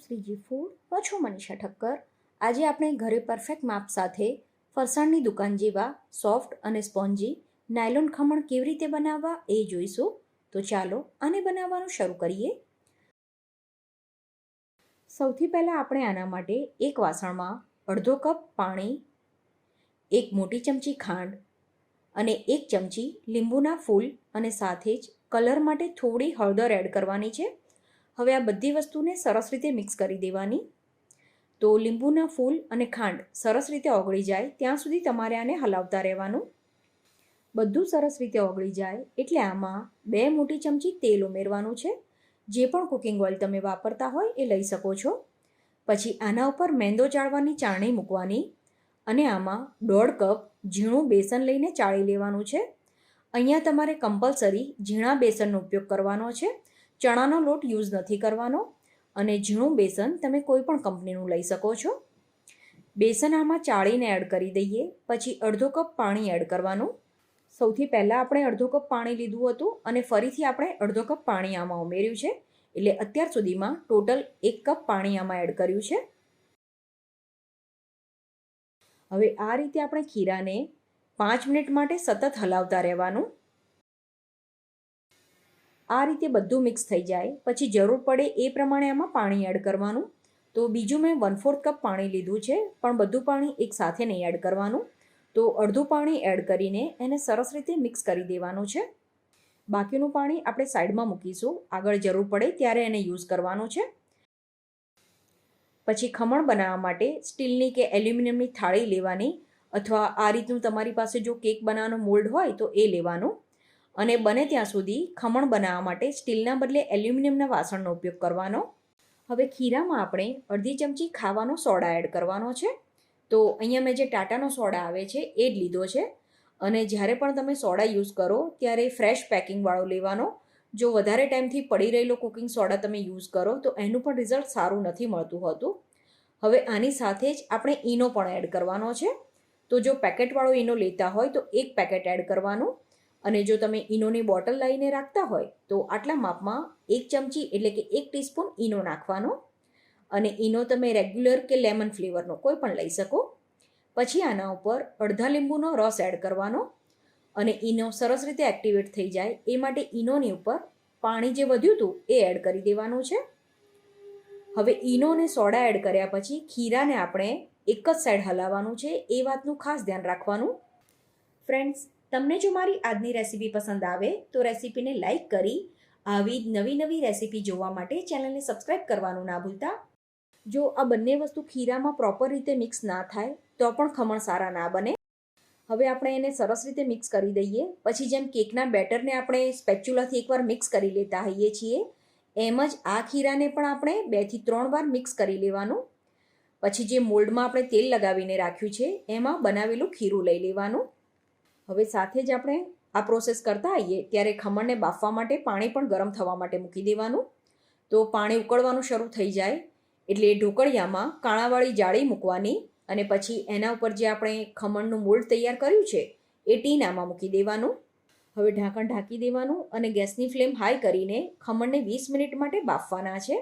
Shriji food. હું છું મનીષા ઠક્કર. આજે આપણે ઘરે પરફેક્ટ માપ સાથે ફરસાણની દુકાન જેવા સોફ્ટ અને સ્પોન્જી નાયલોન ખમણ કેવી રીતે બનાવવા એ જોઈશું. તો ચાલો આને બનાવવાનું શરૂ કરીએ. સૌથી પહેલાં આપણે આના માટે એક વાસણમાં અડધો કપ પાણી, એક મોટી ચમચી ખાંડ અને એક ચમચી લીંબુના ફૂલ અને સાથે જ કલર માટે થોડી હળદર એડ કરવાની છે. હવે આ બધી વસ્તુને સરસ રીતે મિક્સ કરી દેવાની. તો લીંબુના ફૂલ અને ખાંડ સરસ રીતે ઓગળી જાય ત્યાં સુધી તમારે આને હલાવતા રહેવાનું. બધું સરસ રીતે ઓગળી જાય એટલે આમાં 2 મોટી ચમચી તેલ ઉમેરવાનું છે. જે પણ કુકિંગ ઓઇલ તમે વાપરતા હોય એ લઈ શકો છો. પછી આના ઉપર મેંદો ચાળવાની ચાળણી મૂકવાની અને આમાં 1.5 કપ ઝીણું બેસન લઈને ચાળી લેવાનું છે. અહીંયા તમારે કમ્પલસરી ઝીણા બેસનનો ઉપયોગ કરવાનો છે. ચણાનો લોટ યુઝ નથી કરવાનો અને ઝીણું બેસન તમે કોઈ પણ કંપનીનું લઈ શકો છો. બેસન આમાં ચાળીને એડ કરી દઈએ. પછી અડધો કપ પાણી એડ કરવાનું. સૌથી પહેલાં આપણે અડધો કપ પાણી લીધું હતું અને ફરીથી આપણે અડધો કપ પાણી આમાં ઉમેર્યું છે. એટલે અત્યાર સુધીમાં ટોટલ 1 કપ પાણી આમાં એડ કર્યું છે. હવે આ રીતે આપણે ખીરાને 5 મિનિટ માટે સતત હલાવતા રહેવાનું. આ રીતે બધું મિક્સ થઈ જાય પછી જરૂર પડે એ પ્રમાણે આમાં પાણી એડ કરવાનું. તો બીજું મેં 1/4 કપ પાણી લીધું છે, પણ બધું પાણી એક સાથે નહીં એડ કરવાનું. તો અડધું પાણી એડ કરીને એને સરસ રીતે મિક્સ કરી દેવાનું છે. બાકીનું પાણી આપણે સાઈડમાં મૂકીશું, આગળ જરૂર પડે ત્યારે એને યુઝ કરવાનું છે. પછી ખમણ બનાવવા માટે સ્ટીલની કે એલ્યુમિનિયમની થાળી લેવાની અથવા આ રીતનું તમારી પાસે જો કેક બનાવવાનો મોલ્ડ હોય તો એ લેવાનું. અને બને ત્યાં સુધી ખમણ બનાવવા માટે સ્ટીલના બદલે એલ્યુમિનિયમના વાસણનો ઉપયોગ કરવાનો. હવે ખીરામાં આપણે અડધી ચમચી ખાવાનો સોડા એડ કરવાનો છે. તો અહીંયા મેં જે ટાટાનો સોડા આવે છે એ જ લીધો છે. અને જ્યારે પણ તમે સોડા યુઝ કરો ત્યારે ફ્રેશ પેકિંગવાળો લેવાનો. જો વધારે ટાઈમથી પડી રહેલો કુકિંગ સોડા તમે યુઝ કરો તો એનું પણ રિઝલ્ટ સારું નથી મળતું હોતું. હવે આની સાથે જ આપણે ઈનો પણ એડ કરવાનો છે. તો જો પેકેટવાળો ઈનો લેતા હોય તો 1 પેકેટ એડ કરવાનું. અને જો તમે ઈનોની બોટલ લઈને રાખતા હોય તો આટલા માપમાં 1 ચમચી એટલે કે 1 ટીસ્પૂન ઈનો નાખવાનો. અને ઈનો તમે રેગ્યુલર કે લેમન ફ્લેવરનો કોઈ પણ લઈ શકો. પછી આના ઉપર અડધા લીંબુનો રસ એડ કરવાનો. અને ઈનો સરસ રીતે એક્ટિવેટ થઈ જાય એ માટે ઈનોની ઉપર પાણી જે વધ્યું હતું એ એડ કરી દેવાનું છે. હવે ઈનો અને સોડા એડ કર્યા પછી ખીરાને આપણે એક જ સાઈડ હલાવવાનું છે, એ વાતનું ખાસ ધ્યાન રાખવાનું. ફ્રેન્ડ્સ, તમને જો મારી આજની રેસીપી પસંદ આવે તો રેસીપીને લાઇક કરી આવી નવી નવી રેસીપી જોવા માટે ચેનલને સબસ્ક્રાઈબ કરવાનું ના ભૂલતા. જો આ બંને વસ્તુ ખીરામાં પ્રોપર રીતે મિક્સ ના થાય તો પણ ખમણ સારા ના બને. હવે આપણે એને સરસ રીતે મિક્સ કરી દઈએ. પછી જેમ કેકના બેટરને આપણે સ્પેચ્યુલાથી એકવાર મિક્સ કરી લેતા હોઈએ છીએ એમ જ આ ખીરાને પણ આપણે 2 થી 3 વાર મિક્સ કરી લેવાનું. પછી જે મોલ્ડમાં આપણે તેલ લગાવીને રાખ્યું છે એમાં બનાવેલું ખીરું લઈ લેવાનું. હવે સાથે જ આપણે આ પ્રોસેસ કરતા આવીએ ત્યારે ખમણને બાફવા માટે પાણી પણ ગરમ થવા માટે મૂકી દેવાનું. તો પાણી ઉકળવાનું શરૂ થઈ જાય એટલે ઢોકળિયામાં કાણાવાળી જાળી મૂકવાની અને પછી એના ઉપર જે આપણે ખમણનું મોલ્ડ તૈયાર કર્યું છે એ ટીન આમાં મૂકી દેવાનું. હવે ઢાંકણ ઢાંકી દેવાનું અને ગેસની ફ્લેમ હાઈ કરીને ખમણને 20 મિનિટ માટે બાફવાના છે.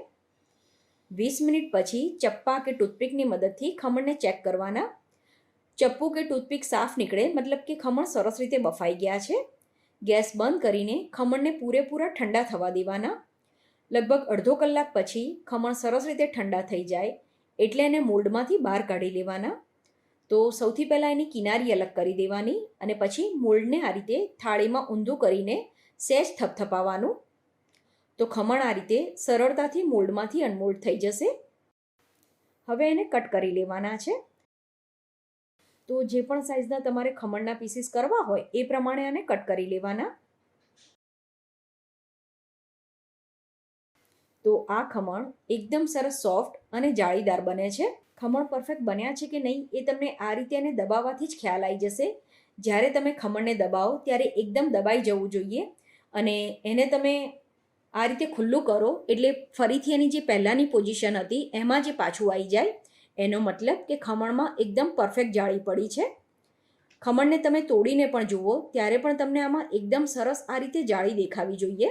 20 મિનિટ પછી ચપ્પા કે ટૂથપીકની મદદથી ખમણને ચેક કરવાના. ચપ્પુ કે ટૂથપીક સાફ નીકળે મતલબ કે ખમણ સરસ રીતે બફાઈ ગયા છે. ગેસ બંધ કરીને ખમણને પૂરેપૂરા ઠંડા થવા દેવાના. લગભગ અડધો કલાક પછી ખમણ સરસ રીતે ઠંડા થઈ જાય એટલે એને મોલ્ડમાંથી બહાર કાઢી લેવાના. તો સૌથી પહેલાં એની કિનારી અલગ કરી દેવાની અને પછી મોલ્ડને આ રીતે થાળીમાં ઊંધું કરીને સહેજ થપથપાવવાનું. તો ખમણ આ રીતે સરળતાથી મોલ્ડમાંથી અનમોલ્ડ થઈ જશે. હવે એને કટ કરી લેવાના છે. તો જે પણ સાઇઝના તમારે ખમણના પીસીસ કરવા હોય એ પ્રમાણે આને કટ કરી લેવાના. તો આ ખમણ એકદમ સરસ સોફ્ટ અને જાળીદાર બને છે. ખમણ પરફેક્ટ બન્યા છે કે નહીં એ તમને આ રીતે એને દબાવવાથી જ ખ્યાલ આવી જશે. જ્યારે તમે ખમણને દબાવો ત્યારે એકદમ દબાઈ જવું જોઈએ અને એને તમે આ રીતે ખુલ્લું કરો એટલે ફરીથી એની જે પહેલાંની પોઝિશન હતી એમાં જે પાછું આવી જાય. એનો મતલબ કે ખમણમાં એકદમ પરફેક્ટ જાળી પડી છે. ખમણને તમે તોડીને પણ જુઓ ત્યારે પણ તમને આમાં એકદમ સરસ આ રીતે જાળી દેખાવી જોઈએ.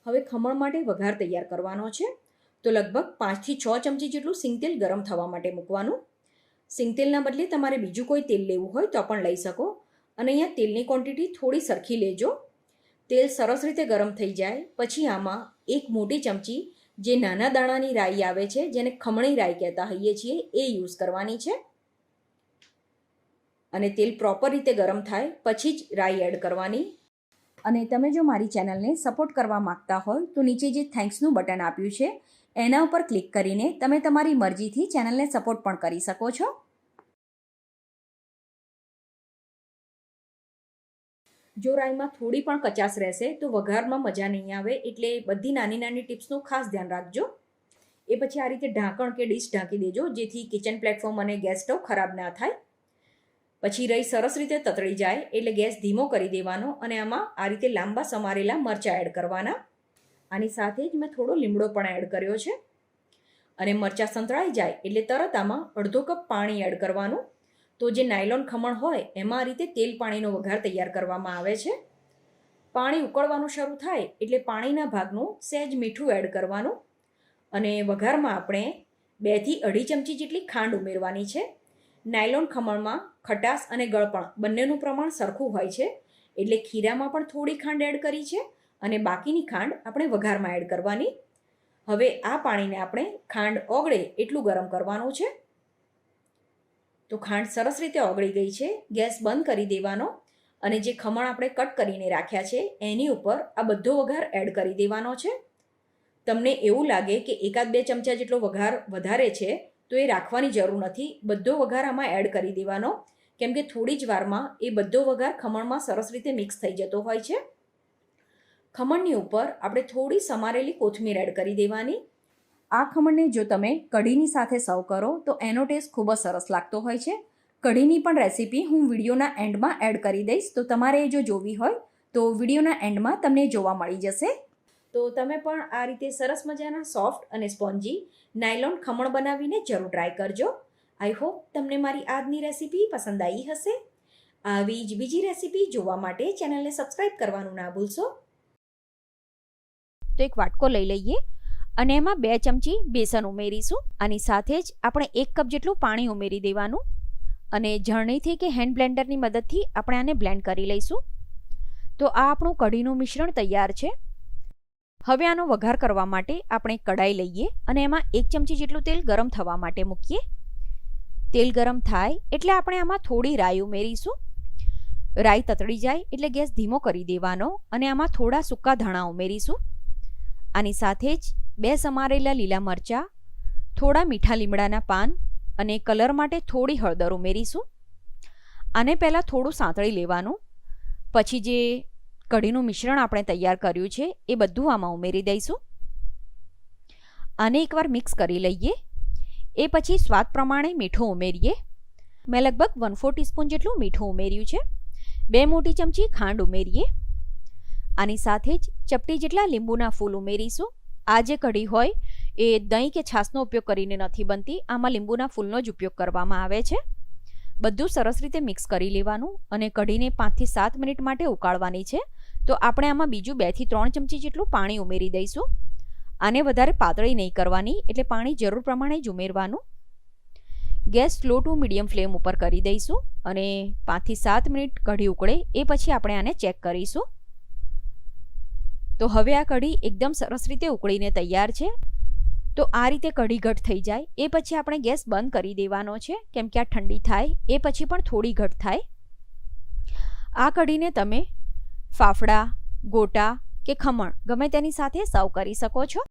હવે ખમણ માટે વઘાર તૈયાર કરવાનો છે. તો લગભગ 5 થી 6 ચમચી જેટલું સિંગતેલ ગરમ થવા માટે મૂકવાનું. સિંગતેલના બદલે તમારે બીજું કોઈ તેલ લેવું હોય તો પણ લઈ શકો. અને અહીંયા તેલની ક્વોન્ટિટી થોડી સરખી લેજો. તેલ સરસ રીતે ગરમ થઈ જાય પછી આમાં એક મોટી ચમચી જે નાના દાણાની રાઈ આવે છે, જેને ખમણી રાઈ કહેતા હોઈએ છીએ, એ યુઝ કરવાની છે. અને તેલ પ્રોપર રીતે ગરમ થાય પછી જ રાઈ એડ કરવાની. અને તમે જો મારી ચેનલને સપોર્ટ કરવા માગતા હોય તો નીચે જે થેન્ક્સનું બટન આપ્યું છે એના ઉપર ક્લિક કરીને તમે તમારી મરજીથી ચેનલને સપોર્ટ પણ કરી શકો છો. જો રાઈમાં થોડી પણ કચાશ રહેશે તો વઘારમાં મજા નહીં આવે, એટલે બધી નાની નાની ટિપ્સનું ખાસ ધ્યાન રાખજો. એ પછી આ રીતે ઢાંકણ કે ડીશ ઢાંકી દેજો, જેથી કિચન પ્લેટફોર્મ અને ગેસ સ્ટવ ખરાબ ના થાય. પછી રાઈ સરસ રીતે તતળી જાય એટલે ગેસ ધીમો કરી દેવાનો અને આમાં આ રીતે લાંબા સમારેલા મરચાં એડ કરવાના. આની સાથે જ મેં થોડો લીમડો પણ એડ કર્યો છે. અને મરચાં સંતળાઈ જાય એટલે તરત આમાં અડધો કપ પાણી એડ કરવાનું. તો જે નાયલોન ખમણ હોય એમાં આ રીતે તેલ પાણીનો વઘાર તૈયાર કરવામાં આવે છે. પાણી ઉકળવાનું શરૂ થાય એટલે પાણીના ભાગનું સહેજ મીઠું એડ કરવાનું. અને વઘારમાં આપણે 2 થી 2.5 ચમચી જેટલી ખાંડ ઉમેરવાની છે. નાયલોન ખમણમાં ખટાશ અને ગળપણ બંનેનું પ્રમાણ સરખું હોય છે, એટલે ખીરામાં પણ થોડી ખાંડ એડ કરી છે અને બાકીની ખાંડ આપણે વઘારમાં એડ કરવાની. હવે આ પાણીને આપણે ખાંડ ઓગળે એટલું ગરમ કરવાનું છે. તો ખાંડ સરસ રીતે ઓગળી ગઈ છે. ગેસ બંધ કરી દેવાનો અને જે ખમણ આપણે કટ કરીને રાખ્યા છે એની ઉપર આ બધો વઘાર એડ કરી દેવાનો છે. તમને એવું લાગે કે 1-2 ચમચા જેટલો વઘાર વધારે છે તો એ રાખવાની જરૂર નથી. બધો વઘાર આમાં એડ કરી દેવાનો, કેમ કે થોડી જ વારમાં એ બધો વઘાર ખમણમાં સરસ રીતે મિક્સ થઈ જતો હોય છે. ખમણની ઉપર આપણે થોડી સમારેલી કોથમીર એડ કરી દેવાની. આ ખમણને જો તમે કઢીની સાથે સર્વ કરો તો એનો ટેસ્ટ ખૂબ જ સરસ લાગતો હોય છે. કઢીની પણ રેસીપી હું વિડીયોના એન્ડમાં એડ કરી દઈશ, તો તમારે જો જોવી હોય તો વિડીયોના એન્ડમાં તમને જોવા મળી જશે. તો તમે પણ આ રીતે સરસ મજાના સોફ્ટ અને સ્પોન્જી નાયલોન ખમણ બનાવીને જરૂર ટ્રાય કરજો. આઈ હોપ તમને મારી આજની રેસીપી પસંદ આવી હશે. આવી જ બીજી રેસીપી જોવા માટે ચેનલને સબસ્ક્રાઈબ કરવાનું ના ભૂલશો. તો એક વાટકો લઈ લઈએ અને એમાં 2 ચમચી બેસન ઉમેરીશું. આની સાથે જ આપણે 1 કપ જેટલું પાણી ઉમેરી દેવાનું અને ઝરણીથી કે હેન્ડ બ્લેન્ડરની મદદથી આપણે આને બ્લેન્ડ કરી લઈશું. તો આ આપણું કઢીનું મિશ્રણ તૈયાર છે. હવે આનો વઘાર કરવા માટે આપણે કડાઈ લઈએ અને એમાં 1 ચમચી જેટલું તેલ ગરમ થવા માટે મૂકીએ. તેલ ગરમ થાય એટલે આપણે આમાં થોડી રાઈ ઉમેરીશું. રાઈ તતળી જાય એટલે ગેસ ધીમો કરી દેવાનો અને આમાં થોડા સૂકા ધાણા ઉમેરીશું. આની સાથે જ 2 સમારેલા લીલા મરચાં, થોડા મીઠા લીમડાના પાન અને કલર માટે થોડી હળદર ઉમેરીશું. આને પહેલાં થોડું સાંતળી લેવાનું. પછી જે કઢીનું મિશ્રણ આપણે તૈયાર કર્યું છે એ બધું આમાં ઉમેરી દઈશું. આને એકવાર મિક્સ કરી લઈએ. એ પછી સ્વાદ પ્રમાણે મીઠું ઉમેરીએ. મેં લગભગ 1/4 ટીસ્પૂન જેટલું મીઠું ઉમેર્યું છે. 2 મોટી ચમચી ખાંડ ઉમેરીએ. આની સાથે જ ચપટી જેટલા લીંબુના ફૂલ ઉમેરીશું. આ જે કઢી હોય એ દહીં કે છાશનો ઉપયોગ કરીને નથી બનતી, આમાં લીંબુના ફૂલનો જ ઉપયોગ કરવામાં આવે છે. બધું સરસ રીતે મિક્સ કરી લેવાનું અને કઢીને 5 થી 7 મિનિટ માટે ઉકાળવાની છે. તો આપણે આમાં બીજું 2 થી 3 ચમચી જેટલું પાણી ઉમેરી દઈશું. આને વધારે પાતળી નહીં કરવાની, એટલે પાણી જરૂર પ્રમાણે જ ઉમેરવાનું. Gas slow to medium flame ઉપર કરી દઈશું અને 5 થી 7 મિનિટ કઢી ઉકળે એ પછી આપણે આને ચેક કરીશું. તો હવે આ કઢી એકદમ સરસ રીતે ઉકળીને તૈયાર છે. તો આ રીતે કઢી ઘટ થઈ જાય એ પછી આપણે ગેસ બંધ કરી દેવાનો છે, કેમ કે આ ઠંડી થાય એ પછી પણ થોડી ઘટ થાય. આ કઢીને તમે ફાફડા, ગોટા કે ખમણ ગમે તેની સાથે સર્વ કરી શકો છો.